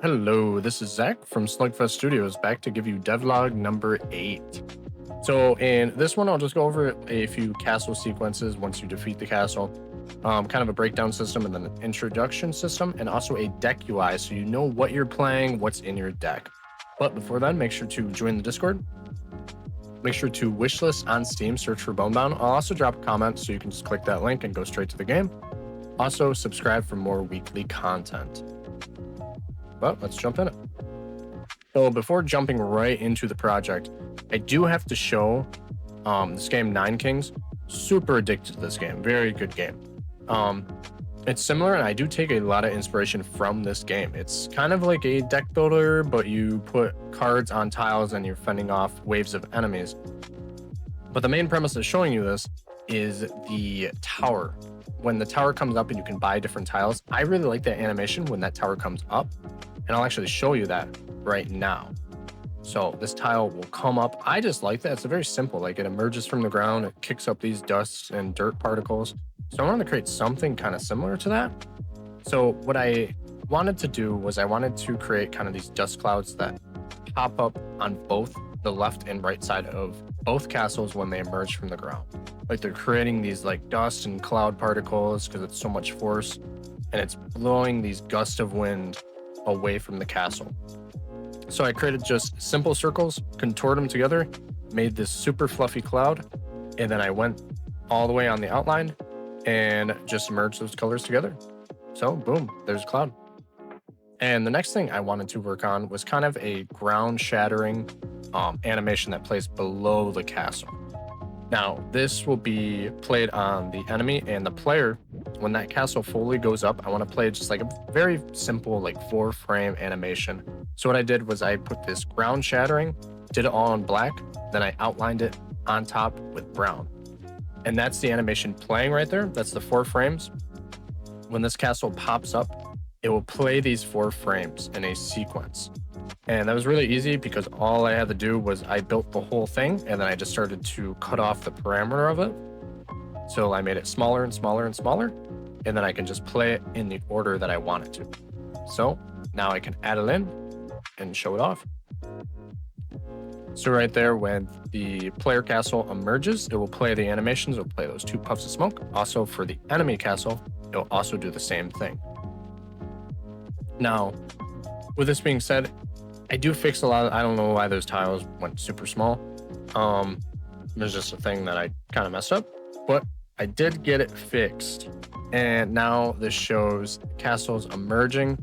Hello, this is Zach from Slugfest Studios, back to give you devlog number 8. So in this one, I'll just go over a few castle sequences once you defeat the castle, kind of a breakdown system and then an introduction system, and also a deck UI so you know what you're playing, what's in your deck. But before then, make sure to join the Discord. Make sure to wishlist on Steam, search for Bonebound. I'll also drop a comment so you can just click that link and go straight to the game. Also, subscribe for more weekly content. Well, let's jump in it. So before jumping right into the project, I do have to show this game, Nine Kings. Super addicted to this game. Very good game. It's similar, and I do take a lot of inspiration from this game. It's kind of like a deck builder, but you put cards on tiles and you're fending off waves of enemies. But the main premise of showing you this is the tower. When the tower comes up and you can buy different tiles, I really like that animation when that tower comes up. And I'll actually show you that right now. So this tile will come up. I just like that. It's very simple. Like, it emerges from the ground. It kicks up these dust and dirt particles. So I wanted to create something kind of similar to that. So what I wanted to do was I wanted to create kind of these dust clouds that pop up on both the left and right side of both castles when they emerge from the ground. Like, they're creating these like dust and cloud particles because it's so much force, and it's blowing these gusts of wind away from the castle. So I created just simple circles, contoured them together, made this super fluffy cloud, and then I went all the way on the outline and just merged those colors together. So boom, there's a cloud. And the next thing I wanted to work on was kind of a ground shattering animation that plays below the castle. Now, this will be played on the enemy and the player. When that castle fully goes up, I want to play just like a very simple, like 4-frame animation. So what I did was I put this ground shattering, did it all in black, then I outlined it on top with brown. And that's the animation playing right there. That's the 4 frames. When this castle pops up, it will play these 4 frames in a sequence. And that was really easy because all I had to do was I built the whole thing, and then I just started to cut off the parameter of it. So I made it smaller and smaller and smaller, and then I can just play it in the order that I want it to. So now I can add it in and show it off. So right there, when the player castle emerges, it will play the animations. It will play those 2 puffs of smoke. Also for the enemy castle, it will also do the same thing. Now, with this being said, I do fix a lot of, I don't know why those tiles went super small. There's just a thing that I kind of messed up, but I did get it fixed. And now this shows castles emerging,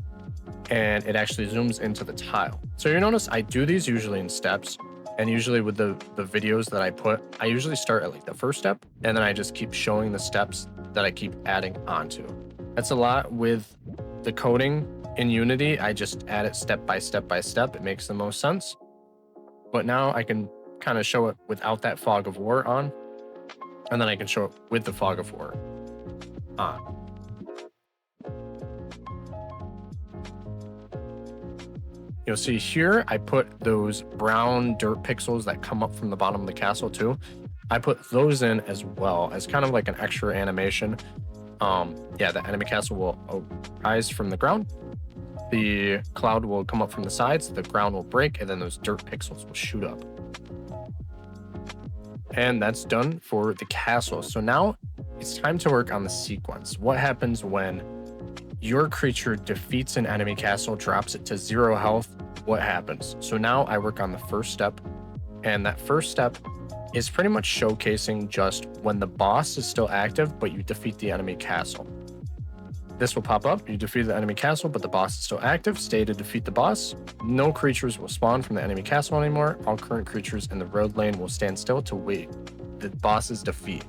and it actually zooms into the tile. So you notice I do these usually in steps, and usually with the videos that I put, I usually start at like the first step, and then I just keep showing the steps that I keep adding onto. That's a lot with the coding. In Unity, I just add it step by step by step. It makes the most sense. But now I can kind of show it without that fog of war on, and then I can show it with the fog of war on. You'll see here, I put those brown dirt pixels that come up from the bottom of the castle too. I put those in as well as kind of like an extra animation. Yeah, the enemy castle will rise from the ground. The cloud will come up from the sides, the ground will break, and then those dirt pixels will shoot up. And that's done for the castle. So now it's time to work on the sequence. What happens when your creature defeats an enemy castle, drops it to 0 health? What happens? So now I work on the first step, and that first step is pretty much showcasing just when the boss is still active, but you defeat the enemy castle. This will pop up. You defeat the enemy castle, but the boss is still active. Stay to defeat the boss. No creatures will spawn from the enemy castle anymore. All current creatures in the road lane will stand still to wait the boss's defeat.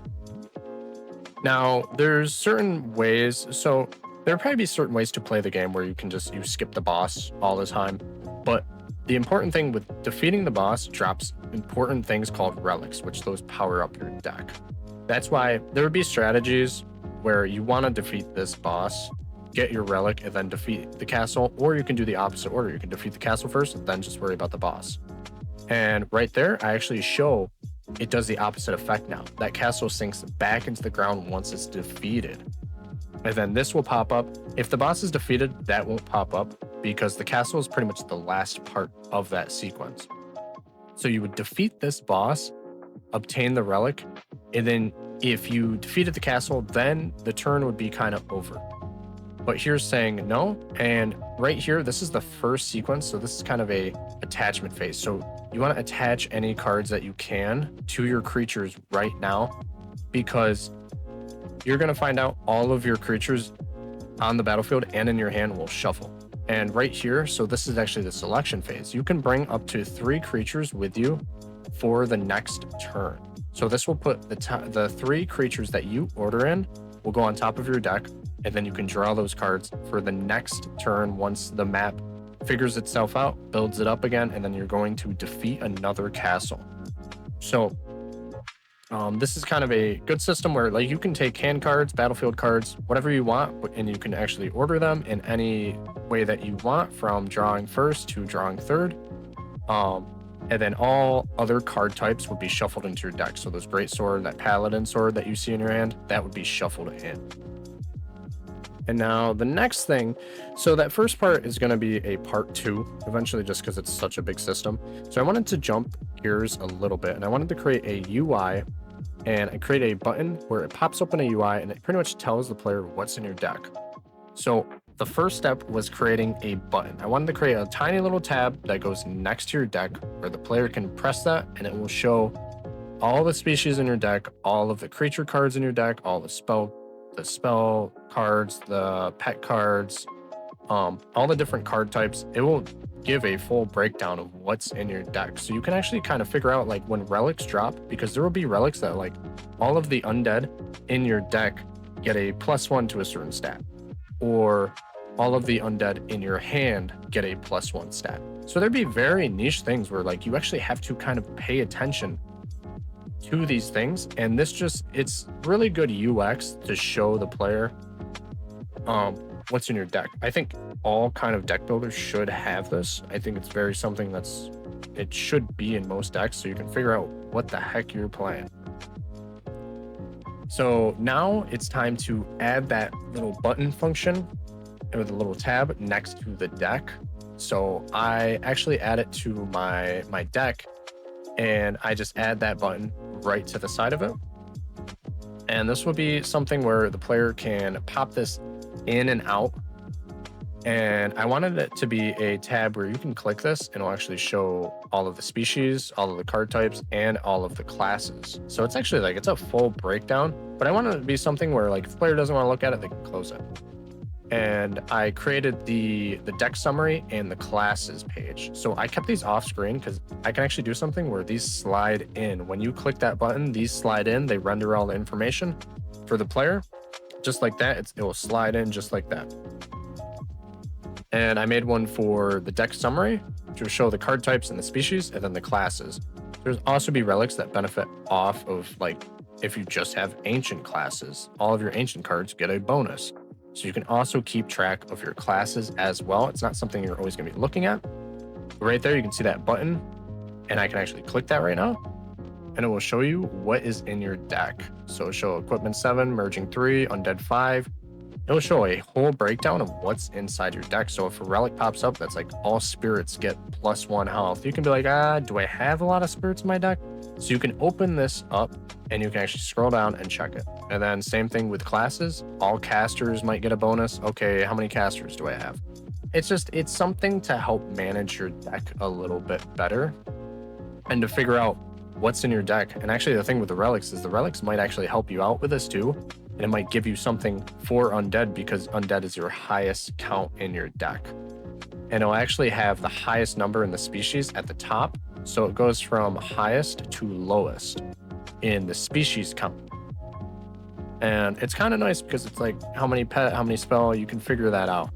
Now, there's certain ways. So there'll probably be certain ways to play the game where you can just skip the boss all the time. But the important thing with defeating the boss drops important things called relics, which those power up your deck. That's why there would be strategies where you want to defeat this boss, get your relic, and then defeat the castle, or you can do the opposite order. You can defeat the castle first and then just worry about the boss. And right there, I actually show it does the opposite effect now. That castle sinks back into the ground once it's defeated. And then this will pop up. If the boss is defeated, that won't pop up. because the castle is pretty much the last part of that sequence. So you would defeat this boss, obtain the relic, and then if you defeated the castle, then the turn would be kind of over. But here's saying no, and right here, this is the first sequence, so this is kind of a attachment phase. So you want to attach any cards that you can to your creatures right now, because you're going to find out all of your creatures on the battlefield and in your hand will shuffle. And right here, so this is actually the selection phase. You can bring up to 3 creatures with you for the next turn. So this will put the 3 creatures that you order in will go on top of your deck, and then you can draw those cards for the next turn once the map figures itself out, builds it up again, and then you're going to defeat another castle. So this is kind of a good system where like you can take hand cards, battlefield cards, whatever you want, and you can actually order them in any way that you want, from drawing first to drawing third. And then all other card types would be shuffled into your deck. So those great sword, that paladin sword that you see in your hand, that would be shuffled in. And now the next thing, so that first part is going to be a part 2 eventually, just because it's such a big system. So I wanted to jump gears a little bit, and I wanted to create a UI, and I create a button where it pops up in a UI and it pretty much tells the player what's in your deck. So the first step was creating a button. I wanted to create a tiny little tab that goes next to your deck where the player can press that, and it will show all the species in your deck, all of the creature cards in your deck, all the spell cards, the pet cards, all the different card types. It will give a full breakdown of what's in your deck. So you can actually kind of figure out like when relics drop, because there will be relics that like all of the undead in your deck get a +1 to a certain stat, or all of the undead in your hand get a +1 stat. So there'd be very niche things where like you actually have to kind of pay attention to these things, and it's really good UX to show the player what's in your deck. I think all kind of deck builders should have this. I think it's very something it should be in most decks, so you can figure out what the heck you're playing. So now it's time to add that little button function with a little tab next to the deck. So I actually add it to my deck, and I just add that button right to the side of it. And this will be something where the player can pop this in and out. And I wanted it to be a tab where you can click this and it'll actually show all of the species, all of the card types, and all of the classes. So it's actually like, it's a full breakdown, but I want it to be something where like if the player doesn't want to look at it, they can close it. And I created the deck summary and the classes page. So I kept these off screen because I can actually do something where these slide in. When you click that button, these slide in, they render all the information for the player. Just like that, it will slide in just like that. And I made one for the deck summary, which will show the card types and the species, and then the classes. There's also be relics that benefit off of, like, if you just have ancient classes, all of your ancient cards get a bonus. So you can also keep track of your classes as well. It's not something you're always going to be looking at. Right there, you can see that button, and I can actually click that right now, and it will show you what is in your deck. So it'll show equipment 7, merging 3, undead 5. It'll show a whole breakdown of what's inside your deck. So if a relic pops up that's like all spirits get +1 health, you can be like, do I have a lot of spirits in my deck? So you can open this up and you can actually scroll down and check it. And then same thing with classes. All casters might get a bonus. Okay, how many casters do I have? It's something to help manage your deck a little bit better and to figure out what's in your deck. And actually the thing with the relics is the relics might actually help you out with this too. And it might give you something for undead, because undead is your highest count in your deck. And it'll actually have the highest number in the species at the top. So it goes from highest to lowest in the species count. And it's kind of nice because it's like how many pet, how many spell, you can figure that out.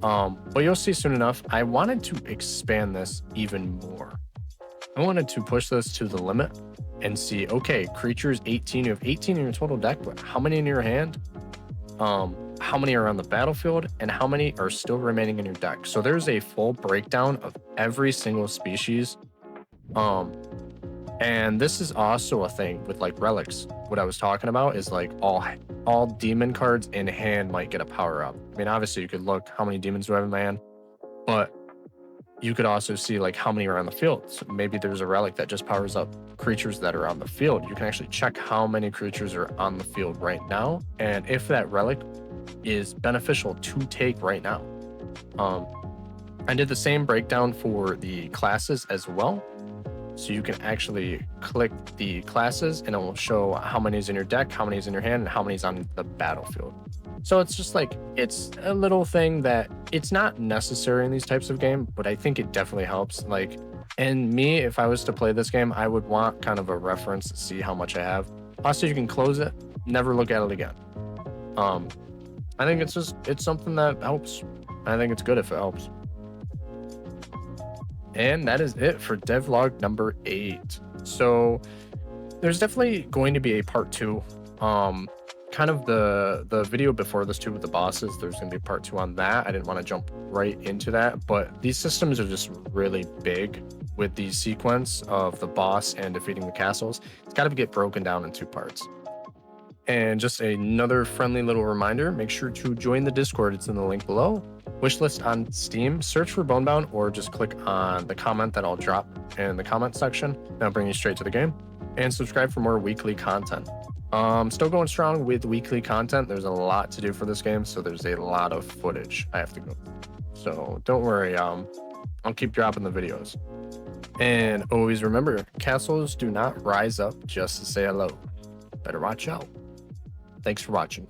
But you'll see soon enough, I wanted to expand this even more. I wanted to push this to the limit and see, okay, creatures 18, you have 18 in your total deck, but how many in your hand? How many are on the battlefield, and how many are still remaining in your deck? So there's a full breakdown of every single species. And this is also a thing with like relics. What I was talking about is like all demon cards in hand might get a power up. I mean, obviously you could look how many demons do I have in my hand, but you could also see like how many are on the field. So maybe there's a relic that just powers up creatures that are on the field. You can actually check how many creatures are on the field right now, and if that relic is beneficial to take right now. I did the same breakdown for the classes as well. So you can actually click the classes and it will show how many is in your deck, how many is in your hand, and how many is on the battlefield. So it's just like, it's a little thing that it's not necessary in these types of game, but I think it definitely helps. Like, and me, if I was to play this game, I would want kind of a reference to see how much I have. Also, you can close it, never look at it again. I think it's something that helps. I think it's good if it helps. And that is it for devlog number 8. So there's definitely going to be a part 2. Kind of the video before this too with the bosses, there's going to be a part 2 on that. I didn't want to jump right into that, but these systems are just really big with the sequence of the boss and defeating the castles. It's got to get broken down in 2 parts. And just another friendly little reminder, make sure to join the Discord. It's in the link below. Wishlist on Steam, search for Bonebound, or just click on the comment that I'll drop in the comment section. That'll bring you straight to the game. And subscribe for more weekly content. Still going strong with weekly content. There's a lot to do for this game, so there's a lot of footage I have to go. So don't worry, I'll keep dropping the videos. And always remember, castles do not rise up just to say hello. Better watch out. Thanks for watching.